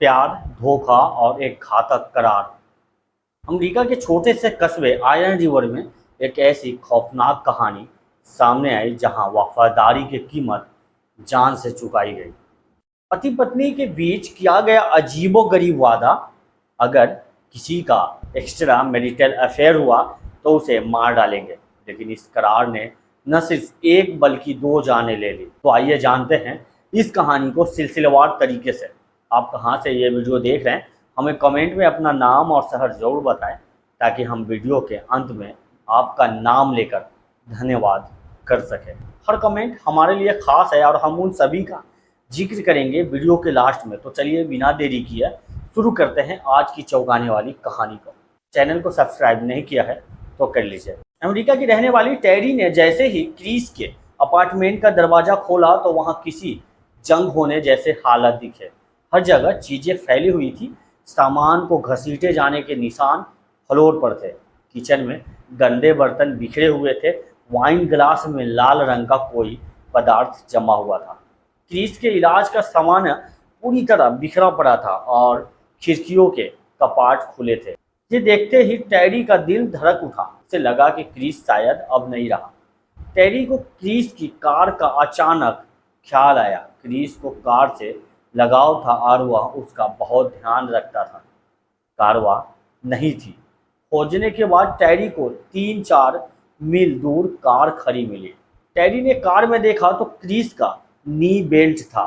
प्यार, धोखा और एक घातक करार। अमेरिका के छोटे से कस्बे आयरन रिवर में एक ऐसी खौफनाक कहानी सामने आई जहां वफादारी की कीमत जान से चुकाई गई। पति पत्नी के बीच किया गया अजीबोगरीब वादा, अगर किसी का एक्स्ट्रा मैरिटल अफेयर हुआ तो उसे मार डालेंगे। लेकिन इस करार ने न सिर्फ एक बल्कि दो जानें ले ली। तो आइए जानते हैं इस कहानी को सिलसिलेवार तरीके से। आप कहाँ से ये वीडियो देख रहे हैं, हमें कमेंट में अपना नाम और शहर ज़रूर बताएं, ताकि हम वीडियो के अंत में आपका नाम लेकर धन्यवाद कर सकें। हर कमेंट हमारे लिए खास है और हम उन सभी का जिक्र करेंगे वीडियो के लास्ट में। तो चलिए बिना देरी किए शुरू करते हैं आज की चौंकाने वाली कहानी को। चैनल को सब्सक्राइब नहीं किया है तो कर लीजिए। अमेरिका की रहने वाली टेरी ने जैसे ही क्रिस के अपार्टमेंट का दरवाज़ा खोला तो वहाँ किसी जंग होने जैसे हालत दिखे। हर जगह चीज़ें फैली हुई थी, सामान को घसीटे जाने के निशान फ्लोर पर थे। किचन में गंदे बर्तन बिखरे हुए थे, वाइन ग्लास में लाल रंग का कोई पदार्थ जमा हुआ था। क्रिस के इलाज का सामान पूरी तरह बिखरा पड़ा था और खिड़कियों के कपाट खुले थे। ये देखते ही टेरी का दिल धड़क उठा। उसे लगा कि क्रिस शायद अब नहीं रहा। टेरी को क्रिस की कार का अचानक ख्याल आया। क्रिस को कार से लगाव था और वह उसका बहुत ध्यान रखता था। कार वह नहीं थी। खोजने के बाद टेरी को 3-4 मील दूर कार खड़ी मिली। टेरी ने कार में देखा तो क्रिस का नी बेल्ट था,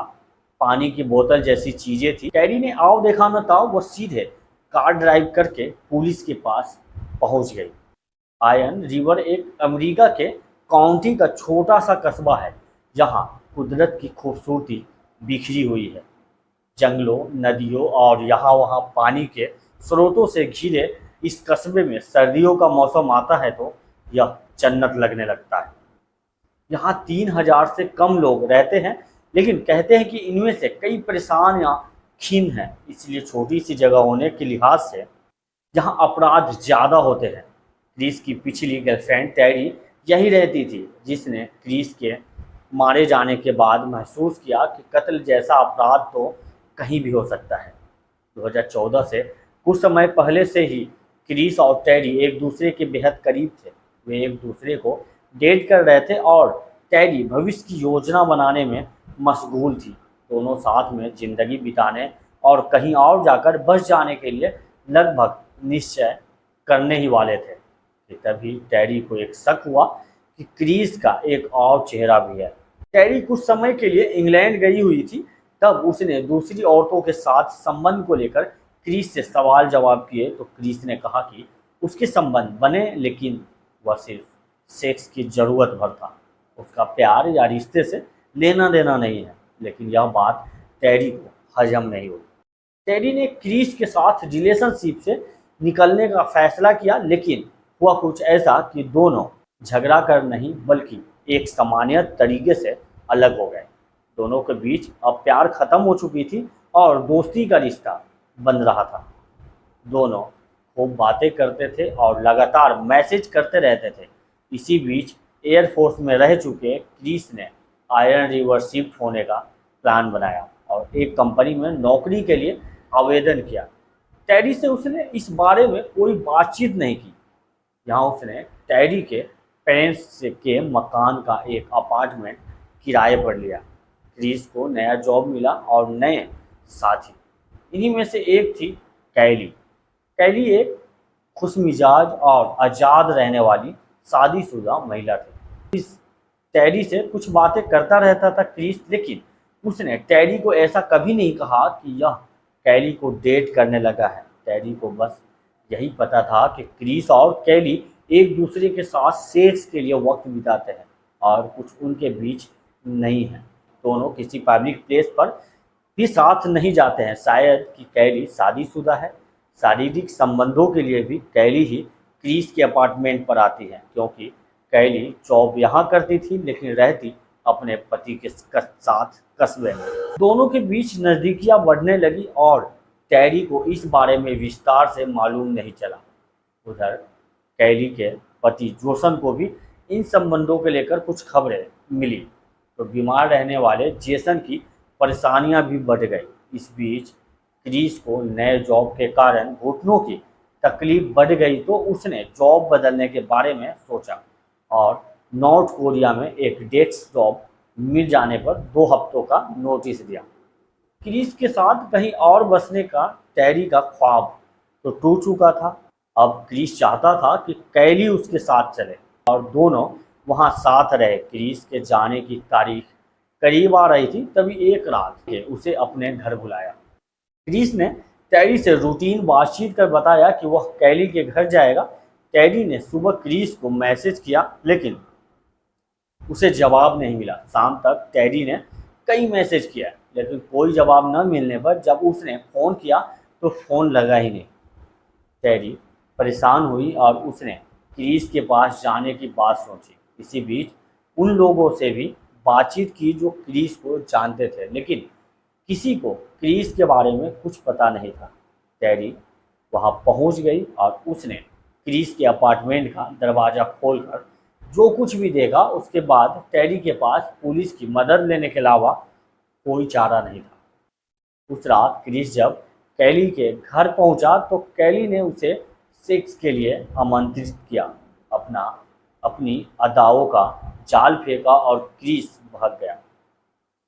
पानी की बोतल जैसी चीजें थी। टेरी ने आओ देखा न था, वो सीधे कार ड्राइव करके पुलिस के पास पहुंच गई। आयरन रिवर एक अमेरिका के काउंटी का छोटा सा कस्बा है, जहां कुदरत की खूबसूरती बिखरी हुई है। जंगलों, नदियों और यहाँ वहाँ पानी के स्रोतों से घिरे इस कस्बे में सर्दियों का मौसम आता है तो यह जन्नत लगने लगता है। यहाँ 3,000 से कम लोग रहते हैं, लेकिन कहते हैं कि इनमें से कई परेशान या खीन हैं। इसलिए छोटी सी जगह होने के लिहाज से यहाँ अपराध ज़्यादा होते हैं। क्रिस की पिछली गर्लफ्रेंड टेरी यही रहती थी, जिसने क्रिस के मारे जाने के बाद महसूस किया कि कत्ल जैसा अपराध तो कहीं भी हो सकता है। 2014 से कुछ समय पहले से ही क्रिस और टेरी एक दूसरे के बेहद करीब थे। वे एक दूसरे को डेट कर रहे थे और टेरी भविष्य की योजना बनाने में मशगूल थी। दोनों साथ में जिंदगी बिताने और कहीं और जाकर बस जाने के लिए लगभग निश्चय करने ही वाले थे कि तभी टेरी को एक शक हुआ कि क्रिस का एक और चेहरा भी है। टेरी कुछ समय के लिए इंग्लैंड गई हुई थी। तब उसने दूसरी औरतों के साथ संबंध को लेकर क्रिस से सवाल जवाब किए तो क्रिस ने कहा कि उसके संबंध बने, लेकिन वह सिर्फ सेक्स की ज़रूरत भर था। उसका प्यार या रिश्ते से लेना देना नहीं है। लेकिन यह बात टेरी को हजम नहीं हुई। टेरी ने क्रिस के साथ रिलेशनशिप से निकलने का फैसला किया, लेकिन हुआ कुछ ऐसा कि दोनों झगड़ा कर नहीं बल्कि एक सामान्य तरीके से अलग हो गए। दोनों के बीच अब प्यार खत्म हो चुकी थी और दोस्ती का रिश्ता बन रहा था। दोनों खूब बातें करते थे और लगातार मैसेज करते रहते थे। इसी बीच एयरफोर्स में रह चुके क्रिस ने आयरन रिवर शिफ्ट होने का प्लान बनाया और एक कंपनी में नौकरी के लिए आवेदन किया। टेरी से उसने इस बारे में कोई बातचीत नहीं की। यहाँ उसने टेरी के पेरेंट्स से के मकान का एक अपार्टमेंट किराए पर लिया। क्रिस को नया जॉब मिला और नए साथी। इन्हीं में से एक थी कैली। कैली एक खुशमिजाज और आज़ाद रहने वाली शादीशुदा महिला थी। इस टेरी से कुछ बातें करता रहता था क्रिस, लेकिन उसने टेरी को ऐसा कभी नहीं कहा कि यह कैली को डेट करने लगा है। टेरी को बस यही पता था कि क्रिस और कैली एक दूसरे के साथ सेक्स के लिए वक्त बिताते हैं और कुछ उनके बीच नहीं है। दोनों किसी पब्लिक प्लेस पर भी साथ नहीं जाते हैं। शायद कि कैली शादीशुदा है। शारीरिक संबंधों के लिए भी कैली ही क्रिस के अपार्टमेंट पर आती है, क्योंकि कैली जॉब यहाँ करती थी लेकिन रहती अपने पति के साथ कस्बे में। दोनों के बीच नज़दीकियाँ बढ़ने लगी और टेरी को इस बारे में विस्तार से मालूम नहीं चला। उधर कैली के पति जोसन को भी इन संबंधों को लेकर कुछ खबरें मिली तो बीमार रहने वाले जेसन की परेशानियां भी बढ़ गई। इस बीच क्रिस को नए जॉब के कारण घुटनों की तकलीफ बढ़ गई तो उसने जॉब बदलने के बारे में सोचा और नॉर्थ कोरिया में एक डेस्क जॉब मिल जाने पर 2 हफ्तों का नोटिस दिया। क्रिस के साथ कहीं और बसने का टैरी का ख्वाब तो टूट चुका था। अब क्रिस चाहता था कि कैली उसके साथ चले और दोनों वहां साथ रहे। क्रिस के जाने की तारीख करीब आ रही थी, तभी एक रात के उसे अपने घर बुलाया। क्रिस ने टैरी से रूटीन बातचीत कर बताया कि वह कैली के घर जाएगा। टैरी ने सुबह क्रिस को मैसेज किया, लेकिन उसे जवाब नहीं मिला। शाम तक टैरी ने कई मैसेज किया, लेकिन कोई जवाब न मिलने पर जब उसने फ़ोन किया तो फ़ोन लगा ही नहीं। टैरी परेशान हुई और उसने क्रिस के पास जाने की बात सोची। इसी बीच उन लोगों से भी बातचीत की जो क्रिस को जानते थे, लेकिन किसी को क्रिस के बारे में कुछ पता नहीं था। टैरी वहां पहुंच गई और उसने क्रिस के अपार्टमेंट का दरवाज़ा खोलकर जो कुछ भी देखा, उसके बाद टैरी के पास पुलिस की मदद लेने के अलावा कोई चारा नहीं था। उस रात क्रिस जब कैली के घर पहुंचा तो कैली ने उसे सेक्स के लिए आमंत्रित किया। अपना अपनी अदाओं का जाल फेंका और क्रिस भाग गया।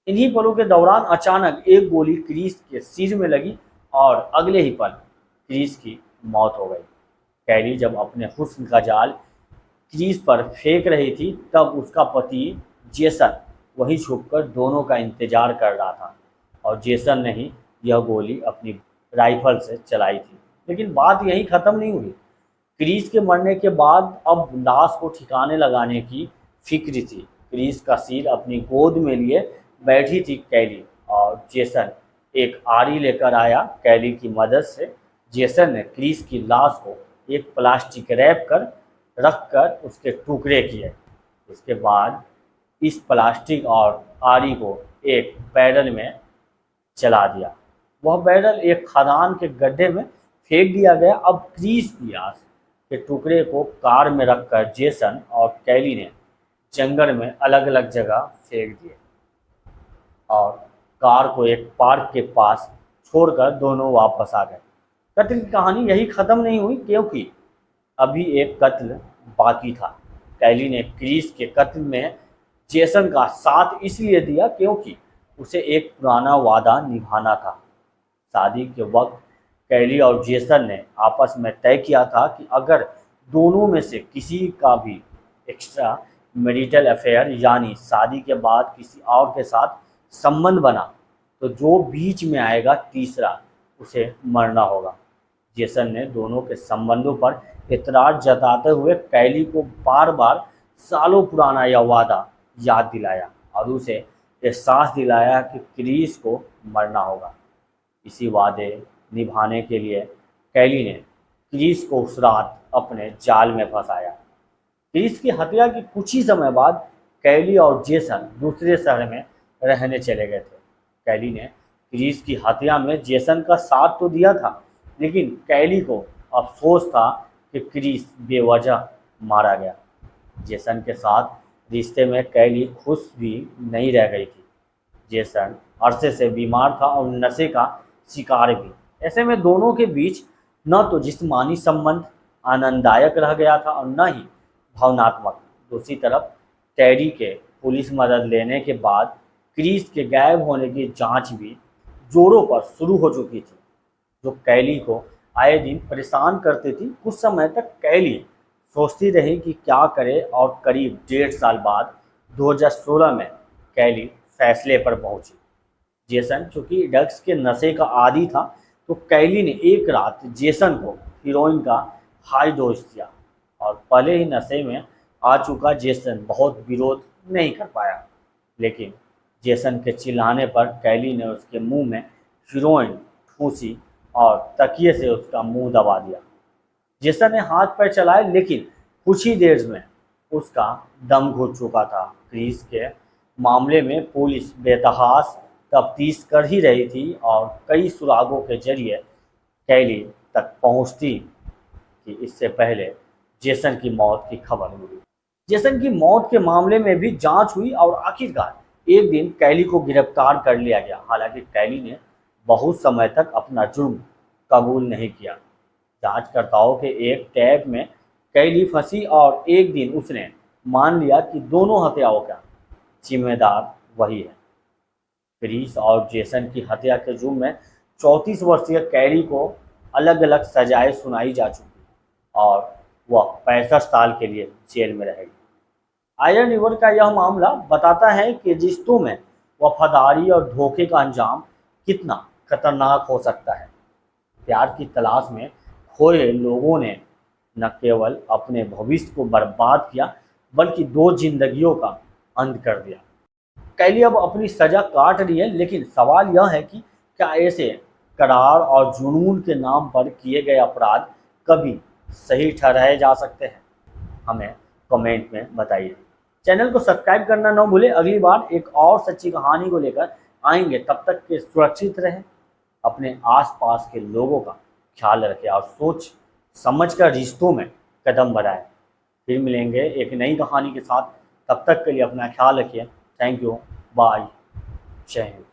इन्हीं पलों के दौरान अचानक एक गोली क्रिस के सिर में लगी और अगले ही पल क्रिस की मौत हो गई। कैली जब अपने हुस्न का जाल क्रिस पर फेंक रही थी, तब उसका पति जेसन वहीं छुपकर दोनों का इंतजार कर रहा था और जेसन ने ही यह गोली अपनी राइफल से चलाई थी। लेकिन बात यहीं ख़त्म नहीं हुई। क्रिस के मरने के बाद अब लाश को ठिकाने लगाने की फिक्र थी। क्रिस का सिर अपनी गोद में लिए बैठी थी कैली और जेसन एक आरी लेकर आया। कैली की मदद से जेसन ने क्रिस की लाश को एक प्लास्टिक रैप कर रख कर उसके टुकड़े किए। इसके बाद इस प्लास्टिक और आरी को एक बैरल में चला दिया। वह बैरल एक खदान के गड्ढे में फेंक दिया गया। अब क्रिस की लाश के टुकड़े को कार में रखकर जेसन और कैली ने जंगल में अलग अलग जगह फेंक दिए और कार को एक पार्क के पास छोड़कर दोनों वापस आ गए। कत्ल की कहानी यही ख़त्म नहीं हुई, क्योंकि अभी एक कत्ल बाकी था। कैली ने क्रिस के कत्ल में जेसन का साथ इसलिए दिया क्योंकि उसे एक पुराना वादा निभाना था। शादी के वक्त कैली और जेसन ने आपस में तय किया था कि अगर दोनों में से किसी का भी एक्स्ट्रा मैरिटल अफेयर यानी शादी के बाद किसी और के साथ संबंध बना तो जो बीच में आएगा तीसरा उसे मरना होगा। जेसन ने दोनों के संबंधों पर एतराज जताते हुए कैली को बार बार सालों पुराना यह वादा याद दिलाया और उसे एहसास दिलाया कि क्रिस को मरना होगा। इसी वादे निभाने के लिए कैली ने क्रिस को उस रात अपने जाल में फंसाया। क्रिस की हत्या के कुछ ही समय बाद कैली और जेसन दूसरे शहर में रहने चले गए थे। कैली ने क्रिस की हत्या में जेसन का साथ तो दिया था, लेकिन कैली को अफसोस था कि क्रिस बेवजह मारा गया। जेसन के साथ रिश्ते में कैली खुश भी नहीं रह गई थी। जेसन अरसे से बीमार था और नशे का शिकार भी। ऐसे में दोनों के बीच न तो जिस्मानी संबंध आनंददायक रह गया था और न ही भावनात्मक। दूसरी तरफ टैरी के पुलिस मदद लेने के बाद क्रिस के गायब होने की जांच भी जोरों पर शुरू हो चुकी थी, जो कैली को आए दिन परेशान करती थी। कुछ समय तक कैली सोचती रही कि क्या करे और करीब 1.5 साल बाद 2016 में कैली फैसले पर पहुंची। जेसन चूंकि ड्रग्स के नशे का आदी था, तो कैली ने एक रात जेसन को हीरोइन का हाई डोज दिया और पहले ही नशे में आ चुका जेसन बहुत विरोध नहीं कर पाया। लेकिन जेसन के चिल्लाने पर कैली ने उसके मुंह में हीरोइन ठूसी और तकिए से उसका मुंह दबा दिया। जेसन ने हाथ पैर चलाए, लेकिन कुछ ही देर में उसका दम घुट चुका था। क्रिस के मामले में पुलिस बेतहास तफ्तीश कर ही रही थी और कई सुरागों के जरिए कैली तक पहुंचती कि इससे पहले जेसन की मौत की खबर मिली। जेसन की मौत के मामले में भी जांच हुई और आखिरकार एक दिन कैली को गिरफ्तार कर लिया गया। हालांकि कैली ने बहुत समय तक अपना जुर्म कबूल नहीं किया। जांचकर्ताओं के एक टैब में कैली फंसी और एक दिन उसने मान लिया कि दोनों हत्याओं का जिम्मेदार वही है। क्रिस और जेसन की हत्या के जुर्म में 34 वर्षीय कैरी को अलग अलग सजाएं सुनाई जा चुकी और वह 65 साल के लिए जेल में रहेगी। आयरन रिवर का यह मामला बताता है कि रिश्तों में वफादारी और धोखे का अंजाम कितना खतरनाक हो सकता है। प्यार की तलाश में खोए लोगों ने न केवल अपने भविष्य को बर्बाद किया बल्कि दो जिंदगियों का अंत कर दिया। कैली अब अपनी सजा काट रही है, लेकिन सवाल यह है कि क्या ऐसे करार और जुनून के नाम पर किए गए अपराध कभी सही ठहराए जा सकते हैं? हमें कमेंट में बताइए। चैनल को सब्सक्राइब करना न भूलें। अगली बार एक और सच्ची कहानी को लेकर आएंगे। तब तक के सुरक्षित रहें, अपने आसपास के लोगों का ख्याल रखें और सोच समझ कर रिश्तों में कदम बढ़ाएं। फिर मिलेंगे एक नई कहानी के साथ। तब तक के लिए अपना ख्याल रखिए। Thank you. बाय। जय हिंद।